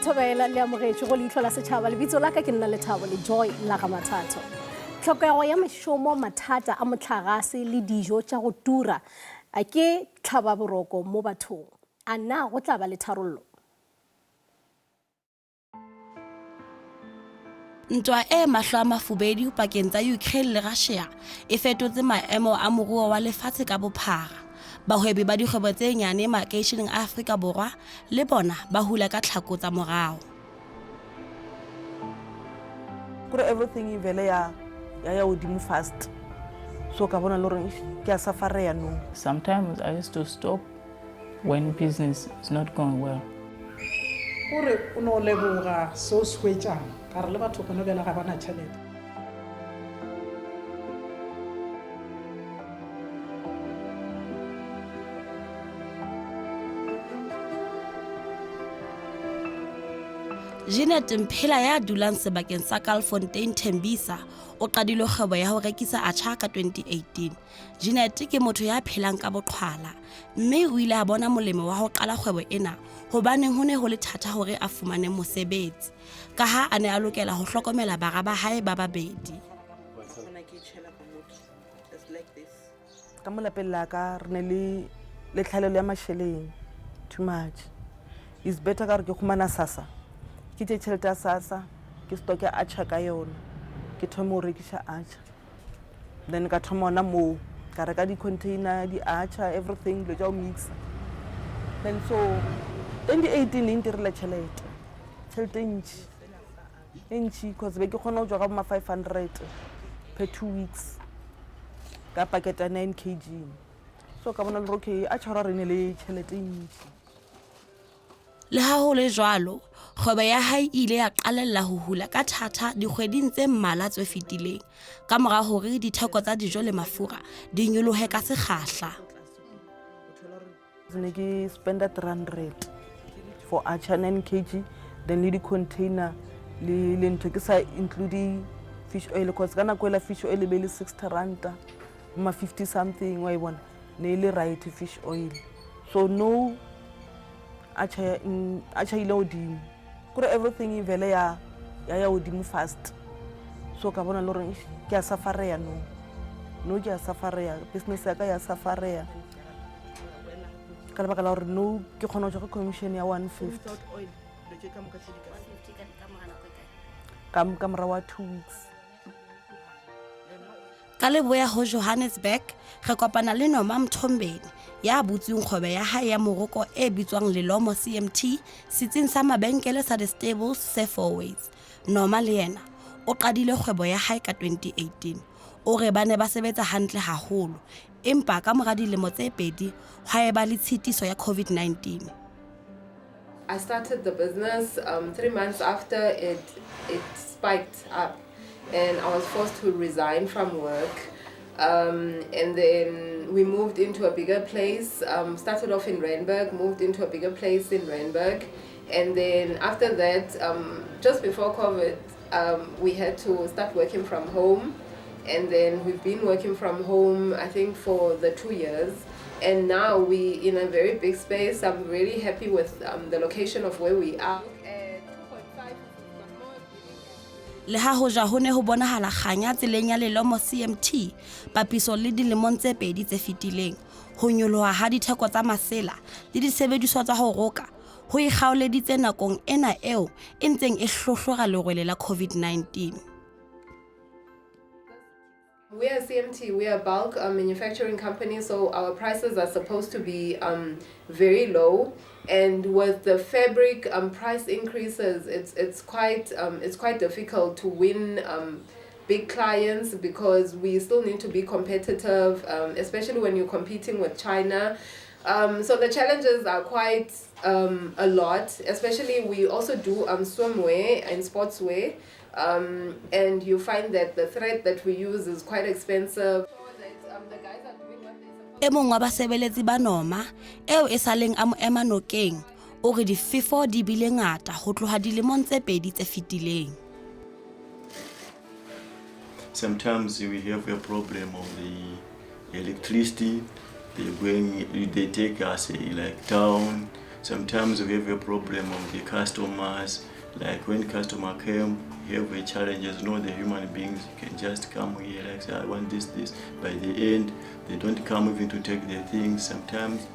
Thobela le amogetšwe go Leihlo la Sechaba lebitso la ka ke nna Lethabo le Joy la ga Mathatho. Tlhokego ya mešomo, mathata a motlagase le dijo tša go tura a ke tlhababoroko mo bathong. A na go tla ba le tharollo? Ntwa e mahlo a mafubedu pakeng tsa Ukraine le Russia e fetotse maemo a moruo wa lefatshe ka bophara. Bahwebi ba dikgwebo tse nyane makeisheneng a Afrika Borwa le bona ba hula ka tlhako tsa morao. Kore everything vele ya udimo fast. So ka bona lore ke a safarea no. Sometimes I used to stop when business is not going well. Kore uno leboga so swetjang ka re le batho bona bela ga bana tšhelete. Jeanette Mphela ya dulang sebakeng sa Kalfontein Tembisa o qadile kgwebo ya ho rekisa atchar ka 2018. Jeanette ke motho ya phelang ka boqhwala, mme o ile a bona molemo wa ho qala kgwebo ena hobaneng ho ne ho le thata hore a fumane mosebetsi ka ha a ne a lokela ho hlokomela bara ba hae ba babedi. Ka molapeng la ka re ne le tlhalelo ya masheleng too much. It's better ka re ke khumana sasa. Ke tšhelete ya sasa ke stock ya atchar ka yona ke thoma o rekisa atchar, then ka thoma ona mo ka reka di container di atchar everything lo tja o mix. Then so 2018 e ntirile tšhelete ntši because be ke kgona go tswa ka ma 500 per 2 weeks ka packet ya 9 kg. So ka bona le okay atchar re ne le tšhelete ntši. Le ha ho le jwalo, kgwebo ya hae ile ya qalella ho hula ka thata dikgweding tse mmala tse fetileng ka mora hore ditheko tsa dijo le mafura di nyolohe ka sekgahla. Ne ke spenda 300 for atchar 9 kg, then le di container le ntho ke sa including fish oil because kana kwela fish oil be le 60 rand ma 50 something wa ibona ne le right fish oil. So no atchar ile odimo kore everything vele ya odimo fast. So ka bona lore ke a safarea no ke a safarea business ya ka ya safarea ka lebaka la gore no ke kgona go tšwa commission ya 150 ka mora wa 2 weeks. Ka leboya ho Johannesburg re kopana le Noma Mthombeni ya butsweng kgwebo ya hae ya moroko e bitswang Leihlo CMT setsing sa mabenkele sa the stables se Fourways. Noma le yena o qadile kgwebo ya hae ka 2018 o re bane ba sebetsa hantle haholo empa ka mora dilemo tse pedi ha eba le tshitiso ya COVID-19. I started the business 3 months after it spiked up and I was forced to resign from work. And then we moved into a bigger place, started off in Randburg, moved into a bigger place in Randburg. And then after that, just before COVID, we had to start working from home. And then we've been working from home, I think, for the 2 years. And now we in a very big space. I'm really happy with the location of where we are. Le ha ho ja ho ne ho bonahala kganya tseleng ya Leihlo CMT papiso le dilemong tse pedi tse fetileng ho nyoloha ha ditheko tsa masela le disebediswa tsa ho roka ho ikgaoleditse nakong ena eo e ntseng e hlohlora lerwele la COVID-19. We are CMT, we are a bulk manufacturing company, so our prices are supposed to be very low. And with the fabric price increases, it's quite difficult to win big clients because we still need to be competitive, especially when you're competing with China. So the challenges are quite a lot, especially we also do swimwear and sportswear, and you find that the thread that we use is quite expensive. The guys are doing what they're supposed E mong wa basebeletsi ba Noma eo e saleng a mo ema nokeng o re difefo di bile ngata ho tloha dilemong tse pedi tse fetileng. Sometimes we have a problem of the electricity. They take us like down. Sometimes we have a problem of the customers. Like when customer came, we have a challenges. No, the human beings can just come here like say, I want this. By the end, they don't come even to take their things. Sometimes.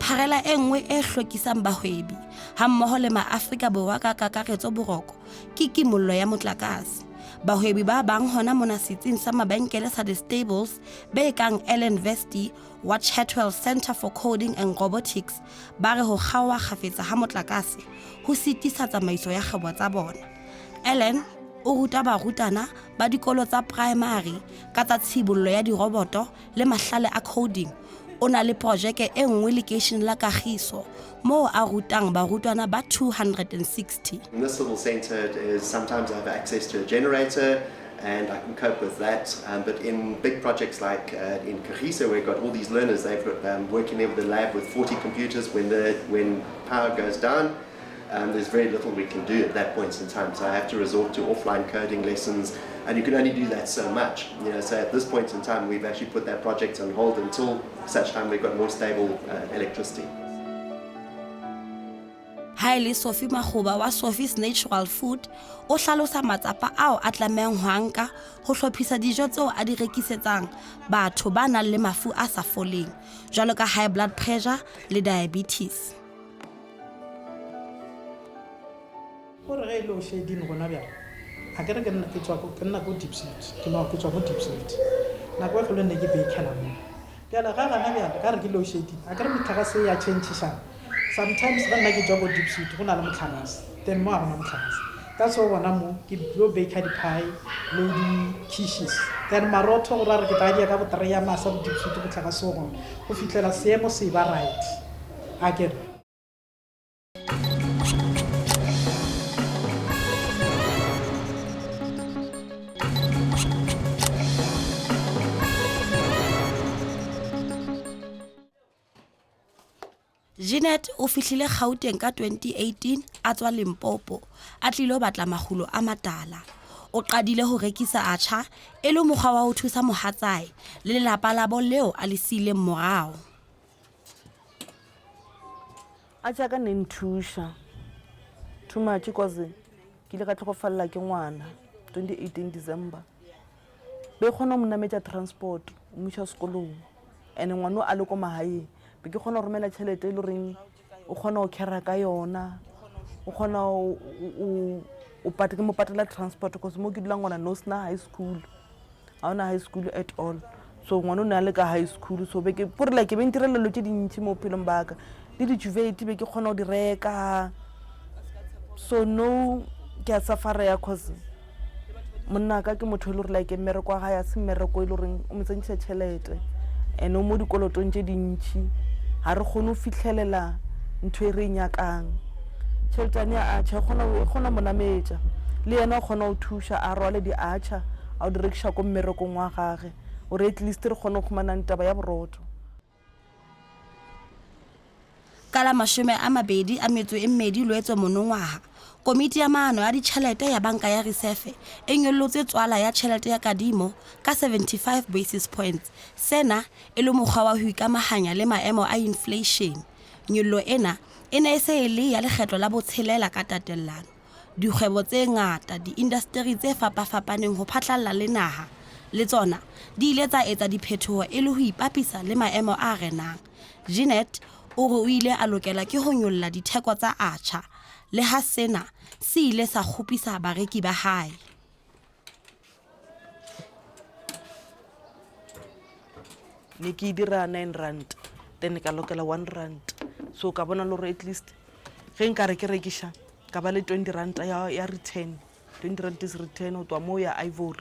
Pharela e nngwe e hlokisang bahwebi ha mmoho le maAfrika Borwa ka kakaretso boroko ke kimollo ya motlakase. Bahwebi ba bang hona mona setsing sa mabenkele sa the stables be kang Ellen Vesti wa Chatwell Center for Coding and Robotics ba re ho kgawa khafetsa ha motlakase ho sitisa tsamaiso ya kgwebo tsa bona. Ellen o ruta barutana ba dikolo tsa primary ka tsa tshibollo ya diroboto le mahlale a coding. Ona le projeke e nngwe lecation la Kagiso mo a rutang barutwana ba 260. In this little center is sometimes I have access to a generator and I can cope with that, but in big projects like in Kagiso where we've got all these learners, they've got working in the lab with 40 computers. When power goes down, there's very little we can do at that point in time, so I have to resort to offline coding lessons, and you can only do that so much. So at this point in time we've actually put that project on hold until such time we've got more stable electricity. Haile Sophie Makgoba wa Sophie's Natural Food o hlalosa matsapa ao a tlamehang ho anka ho hlophisa dijo tseo a di rekisetsang batho ba nang le mafu a sa foleng jwalo ka high blood pressure le diabetes. Gore ge lo sheding gona bjalo a ke re ke nna go deep set ke no ke tswa go deep set na go go le ne ke bakela mo bjalo ga gana bjalo ka re ke lo sheding a ke re motlakase ya change-isana sometimes ga nna ke tswa go deep set go na le motlakase then mo a gona motlakase ka so bona mo ke lo bake di pie le di quiches then marotho go ra re ke tla dia ka bo 3 ya masa go deep set go motlakase go go fitlela seemo se ba right a ke re Jeanette o fihlile Gauteng ka 2018 a tswa Limpopo a tlilo batla mahulo a matala. O qadile ho rekisa atjha e le mokgwa wa ho thusa mohatsae le lelapa la bo leo a le siileng morao. Atjha ka ne nthusha too much because ke ile ka tlhokofalla ke ngwana 2018 December. Be khona mo nametsa transport mo tsha sekolong ene ngwana a le ko mahae be ke khona go romela tšhelete e le reng o khona o khera ka yona o khona o patela transport because mo ke dula ngwana no sna high school a ona high school at all so ngwana o ne a le ka high school so be ke pore like be ntirela lo tse dintsi mo phelong baka le di juvate be ke khona o di reka so no ke a safara ya cause monna ka ke motho le re like mmereko ga ya se mmereko ile reng o metsentse tšhelete ene mo dikolotong tse dintsi ha re khone o fitlhelela ntwe re nyakang tšheltane a tšhe khona monametša le yena o khona o thusha a rwale di acha a o direkisha ko mmerekong wa gage o re at least re khone go khumana ntaba ya borotho. Ka la 2022 loetso monongwaha Komiti ya maano ya ditjhelete ya banka ya Reserve e nyollotse tswala ya tjhelete ya kadimo ka 75 basis points. Sena e le mokgwa wa ho ikamahanya le maemo a inflation. Nyollo ena e ne se le ya lekgetlo la botshelela ka tatellano. Dikgwebo tse ngata, di-industry tse fapafapaneng ho phatlalla le naha le tsona di ile tsa etsa diphetoho e le ho ipapisa le maemo a renang. Jeanette o re o ile a lokela ke ho nyolla ditheko tsa atjha le ha sena se ile sa khupisa bareki ba hae. Ne ke dira 9 rand then ka lokela 1 rand so ka bona lore at least ge nka re ke rekisha ka ba le 20 rand ya return 20 rand is return o twa mo ya Ivory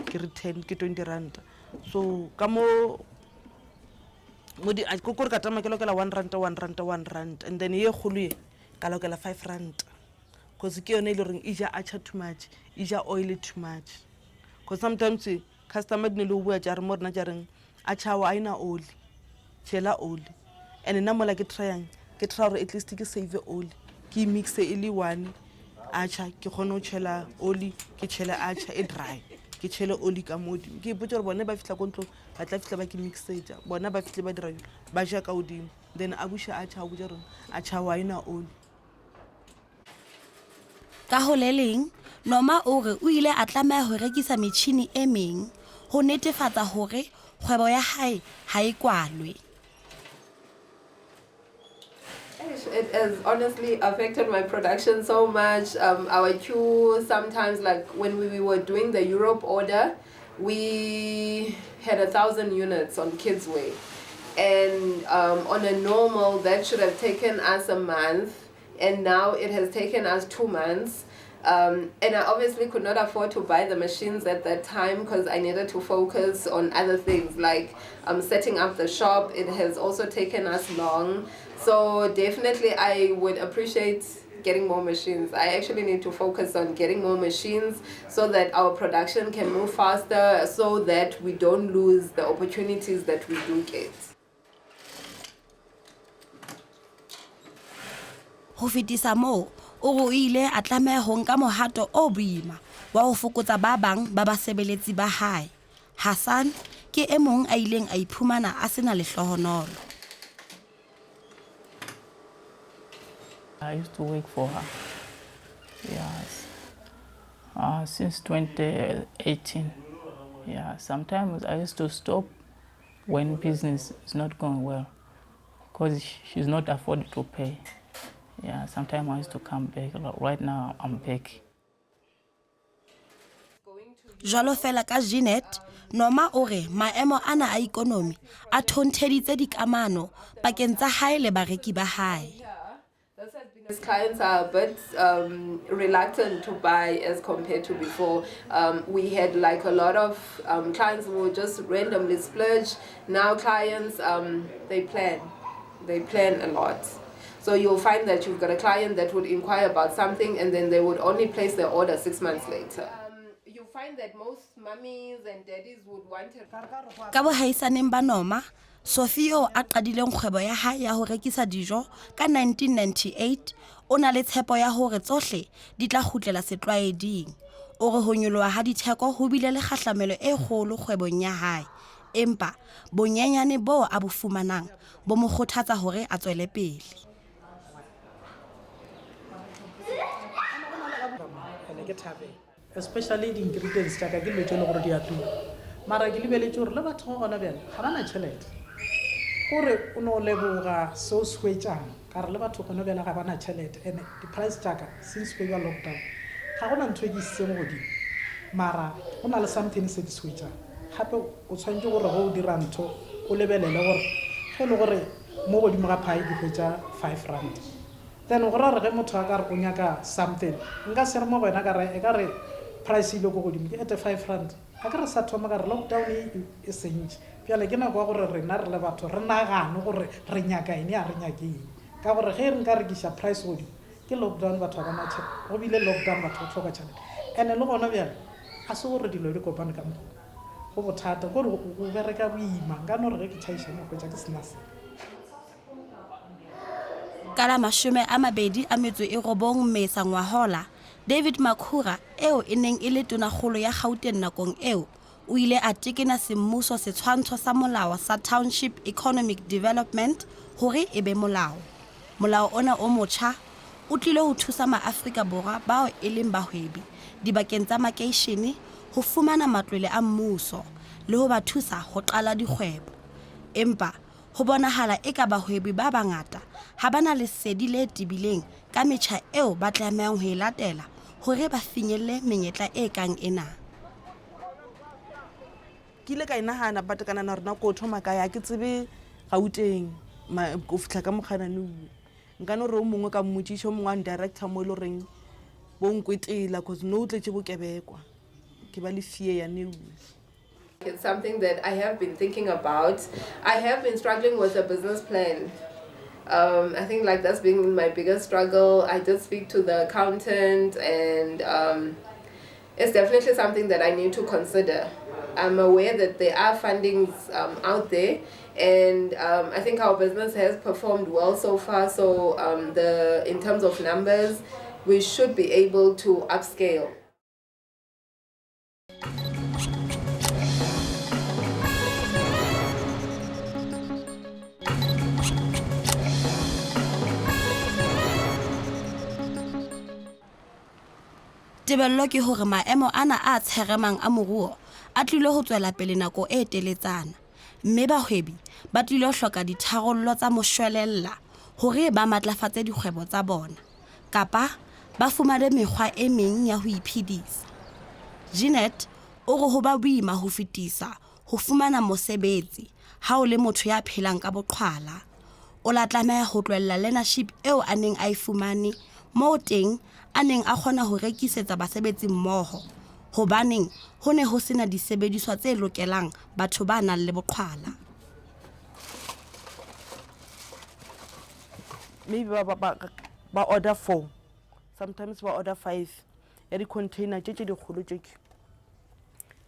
ke return ke 20 rand so ka mo modi a ko ka tama ke lokela 1 rand 1 rand 1 rand and then ye khulu ye ka lokela 5 rand because ke yone ile reng ija acha too much ija oil too much because sometimes customer dine lo bua jare mo rena jareng acha wa ina oil chela oil and nna mola ke tryang ke try gore at least ke save oil ke mixe ile one acha ke khone o chela oil ke chela acha e dry ke chele oli ka modi ke ipotsa gore bone ba fitla kontlo ba tla fitla ba ke mixetsa bona ba fitle ba dira ba ja ka odimo then a busha a cha botsa rona a cha wa ina oli ka ho le leng Noma o re o ile a tlameha ho rekisa metjhini e meng ho netefatsa hore kgwebo ya hae ha e kwalwe. It has honestly affected my production so much. Our queue sometimes, like when we were doing the Europe order, we had 1,000 units on Kids Way. And on a normal, that should have taken us a month. And now it has taken us 2 months. And I obviously could not afford to buy the machines at that time because I needed to focus on other things like setting up the shop. It has also taken us long. So definitely I would appreciate getting more machines. I actually need to focus on getting more machines so that our production can move faster, so that we don't lose the opportunities that we do get. Ho fetisa moo o ile a tlameha ho nka mohato o boima wa ho fokotsa ba bang ba basebeletsi ba hae. Hassan ke e mong a ileng a iphumana a sena lehlohonolo. I used to work for her. Yes. Since 2018. Yeah. Sometimes I used to stop when business is not going well because she's not afforded to pay. Yeah. Sometimes I used to come back. Right now I'm back. Jwalo fela ka Jeanette, Noma o re maemo ana a ikonomi a thontheditse dikamano pakeng tsa hae le bareki ba hae. His clients are a bit reluctant to buy as compared to before. We had like a lot of clients who would just randomly splurge. Now clients, they plan a lot. So you'll find that you've got a client that would inquire about something and then they would only place their order 6 months later. You find that most mummies and daddies would want it. Ka bohaisaneng ba Noma, Sofio a qadileng kgwebo ya hae ya ho rekisa dijo ka 1998 o na le tshepo ya hore tsohle di tla kgutlela setlwaeding. O re ho nyoloha ha ditheko ho bile le kgahlamelo e kgolo kgwebong ya hae. Empa bonyenyane bo a bo fumanang bo mo kgothatsa hore a tswele pele. Especially the ingredients tsa ka ke letse le gore di a tura mara ke lebeletse gore le batho go gona bjale ga bana tšhelete gore o no leboga so swetšang ka re le batho gona bjale ga bana tšhelete and di-price tsa ka since we were lockdown ga gona ntho e ke isitseng godimo mara go na le something se di swetšang gape o tshwanetse gore go o dira ntho o lebelele gore ge e le gore mo godimo ga phae ke hwetša 5 rand then go ra re ge motho a ka re o nyaka something nka se re mo wena ka re e ka re price ile go godimo ke 5 rand a ka re sa thoma ka re lockdown e sentse pjale ke nako ya gore rena re le batho re nagane gore re nyaka ene a re nyakeng ka gore ge re nka rekisa price godimo ke lockdown batho ba bana go bile lockdown batho ba tlhoka tšhelete ene le gona bjale a se gore dilo di kopane ka mo go bothata gore o bereka boima nka no re ge ke tšhaišane go tša ke sena se Ka la 29 Mmesa ngwahola, David Makhura eo e neng e le tonakgolo ya Gauteng nakong eo o ile a tekena semmuso setshwantsho sa molao sa Township Economic Development hore e be molao. Molao ona o motjha o tlile ho thusa maAfrika Borwa bao e leng bahwebi dibakeng tsa makeishene ho fumana matlole a mmuso le ho ba thusa ho qala dikgwebo. Empa ho bonahala eka bahwebi ba bangata ha bana lesedi le tibileng ka metjha eo ba tlamehang ho e latela hore ba finyelle menyetla e kang ena. ke ile ka inagana but kana na rona ko thoma ka ya ke tsebe Gauteng go fitla ka mokganane nka no re o mongwe ka mmotšiša o mongwe wa director mo ile reng bo nkwetela cause no tletse bo kebekwa ke ba le fie ya new It's something that I have been thinking about. I have been struggling with a business plan. I think like that's been my biggest struggle. I did speak to the accountant, and it's definitely something that I need to consider. I'm aware that there are fundings out there, and I think our business has performed well so far. So in terms of numbers, we should be able to upscale. Tebello ke hore maemo ana a tsheremang a moruo a tlile ho tswela pele nako e teletsana, mme bahwebi ba tlile ho hloka ditharollo tsa moshwelella hore ba matlafatse dikgwebo tsa bona kapa ba fumane mekgwa e meng ya ho iphedisa. Jeanette o re ho ba boima ho fetisa ho fumana mosebetsi ha o le motho ya phelang ka boqhwala. O la tlameha ho tlohella learnership eo a neng a e fumane moo teng a neng a kgona ho rekisetsa basebetsi mmoho hobaneng ho ne ho sena disebediswa tse lokelang batho ba nang le boqhwala. Maybe ba order 4, sometimes ba order 5 ya di-container tše di kgolo tše.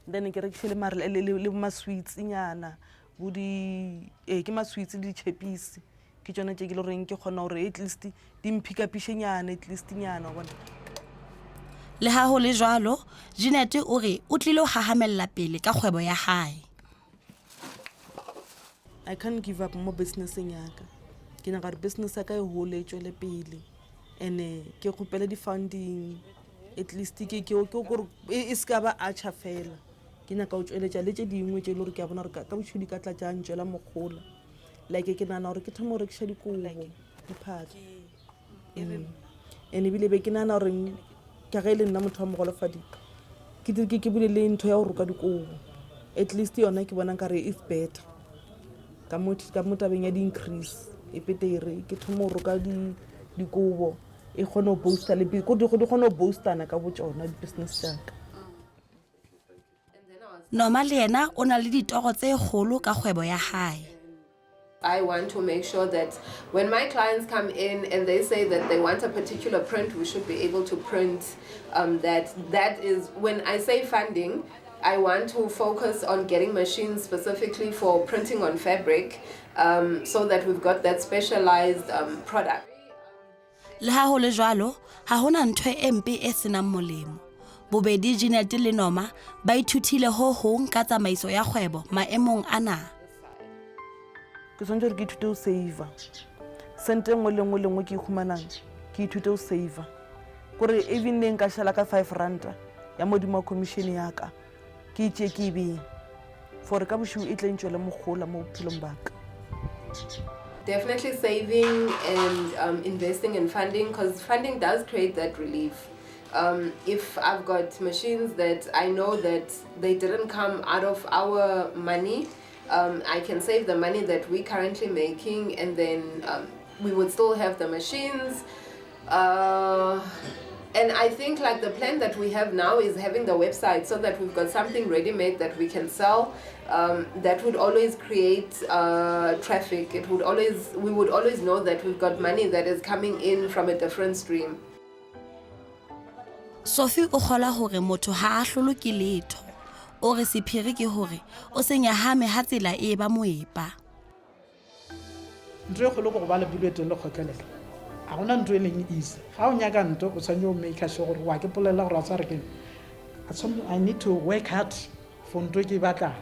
Then ke rekile le ma-sweets nyana bo di ke ma-sweets le di-chappies ke tsona tše ke le reng ke kgona hore at least di mphikapishe nyana at least nyana bona. Le ha ho le jwalo, Jeanette o re o tlile ho hahamella pele ka kgwebo ya hae. I can't give up mo businesseng ya ka. Ke nyaka re business ya ka e hole e tswele pele, and ke kgopela di-funding at least ke e ska ba acha fela. Ke nyaka o tsweletša le tše dingwe tše le hore ke a bona gore ka botšhodi ka tla tša ntšwela mogolo, like ke nana gore ke thoma go rekiša dikobo diphaka, and ebile be ke nana gore ka ge le nna motho wa mogolofadi ke bile le ntho ya go roka dikobo, at least yona ke bona nkare is better ka mo tabeng ya di-increase e petere ke thoma go roka dikobo e kgone go boosta le di kgone go boostana ka botšona di-business tšaka. Noma le yena o na le ditoro tse kgolo ka kgwebo ya hae. I want to make sure that when my clients come in and they say that they want a particular print, we should be able to print that. That is, when I say funding, I want to focus on getting machines specifically for printing on fabric, so that we've got that specialized product. Le ha ho le jwalo, ha hona ntho e mpe e senang molemo. Bobedi Jeanette le Noma ba ithutile ho hong ka tsamaiso ya kgwebo maemong ana. Ke swantse ke ithute ho save. Sente nngwe le nngwe ke ikhumanang ke ithute ho save. Kore even neng ka shala ka 5 rand ya modimo commission ya ka ke itse ke be for ka boshu e tle ntšwele mogola mo bophelong ba ka. Definitely saving and investing in funding, because funding does create that relief. If I've got machines that I know that they didn't come out of our money, I can save the money that we're currently making, and then we would still have the machines. And I think like the plan that we have now is having the website so that we've got something ready-made that we can sell. That would always create traffic. We would always know that we've got money that is coming in from a different stream. Sophie o kgola hore motho ha a hlolo ke letho. O re sephiri ke hore o se nyahame ha tsela e ba moepa. Ntho e kgolo go ba le bullet le khotlelela. A gona ntho e leng easy. Ga o nyaka ntho o tshwanyo make sure gore wa ke polela gore a tsare ke. I need to work hard for ntho ke batla.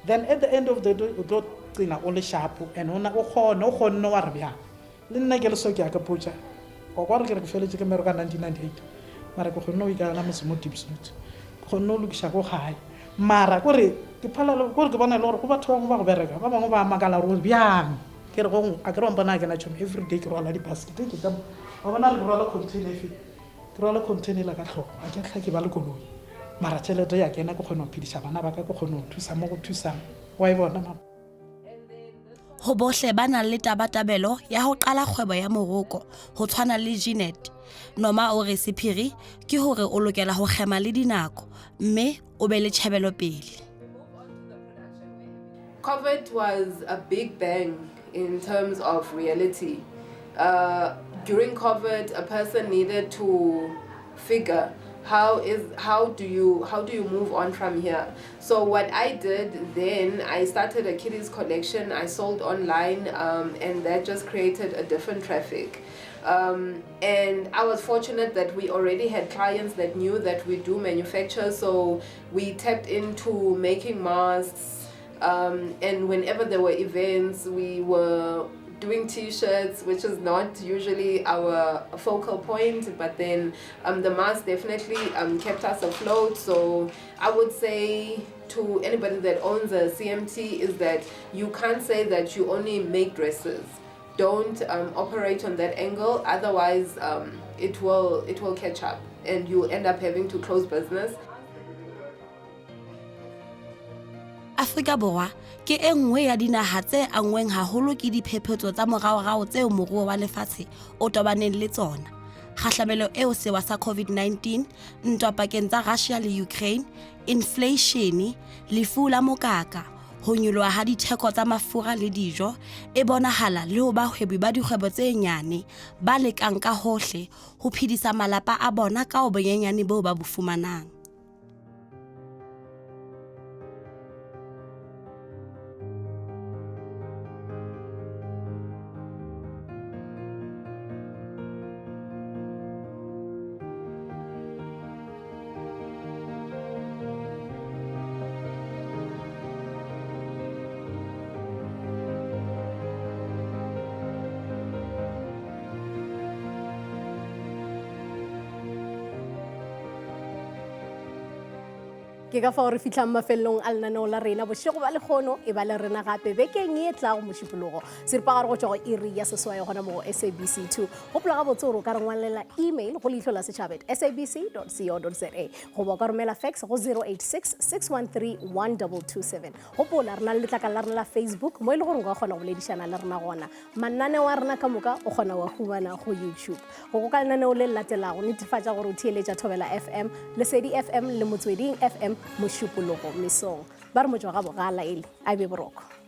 Then at the end of the day o tlo tsena o le sharp and o kgone wa re bya. Le nna ke le so ke ya ka potsa. Go kwa re ke re feletse ke mereka 1998. Mara ko kgone o ikala mo semo tipsuit. Kgone o lokisha go gae. Mara kore ke phala gore ke bona le gore go batho ba go bereka ba bangwe ba makala ro byang ke re go a ke re mpana ke na tšhomo every day ke rola di basket ke tla ba bona re rola container la ka tlhogo a ke tla ke ba le koloi mara tšhelete ya kena ke kgone go phedisha bana ba ka ke kgone go thusa mo go thusang wa e bona mama. Ho bohle ba nang le tabatabelo ya ho qala kgwebo ya moroko ho tshwana le Jeanette. Noma o re sephiri ke hore o lokela ho kgema le dinako mme o be le tjhebelo pele. COVID was a big bang in terms of reality. During COVID, a person needed to figure how do you move on from here. So what I did then, I started a kiddies collection. I sold online, and that just created a different traffic. And I was fortunate that we already had clients that knew that we do manufacture, so we tapped into making masks, and whenever there were events, we were doing t-shirts, which is not usually our focal point, but then the mask definitely kept us afloat. So I would say to anybody that owns a CMT is that you can't say that you only make dresses. Don't operate on that angle, otherwise it will catch up and you'll end up having to close business. Afrika Borwa ke e nngwe ya dinaha tse angweng haholo ke diphephetso tsa moraorao tseo moruo wa lefatshe o tobaneng le tsona. Kgahlamelo eo sewa sa COVID-19, ntwa pakeng tsa Russia le Ukraine, inflation, lefu la mokaka, ho nyoloha ha ditheko tsa mafura le dijo, e bonahala le ho bahwebi ba dikgwebo tse nyane ba lekang ka hohle ho phedisa malapa a bona ka ho bonyenyane boo ba bo fumanang. ke ka fa re fitlang mafelong a lenaneo la rena bošego ba lekgono e ba le rena gape bekeng e tla go mošupologo seripagare go tšwa go iri ya seswae gona mo SABC 2 gopola ga botse gore o ka re ngwalela email go leihlo la setšhaba sabc.co.za goba o ka romela fax go 086 613 1227 gopola re na le letlakala la rena la Facebook mo e le gore o ka kgona go ledišana le rena gona mananeo a rena ka moka o kgona wa humana go YouTube go ka lenaneo le latelago netefatša gore o theeletša Thobela FM, Lesedi FM le Motsweding FM mošupologo mesong ba re motšwa ga bogala ele a be boroko.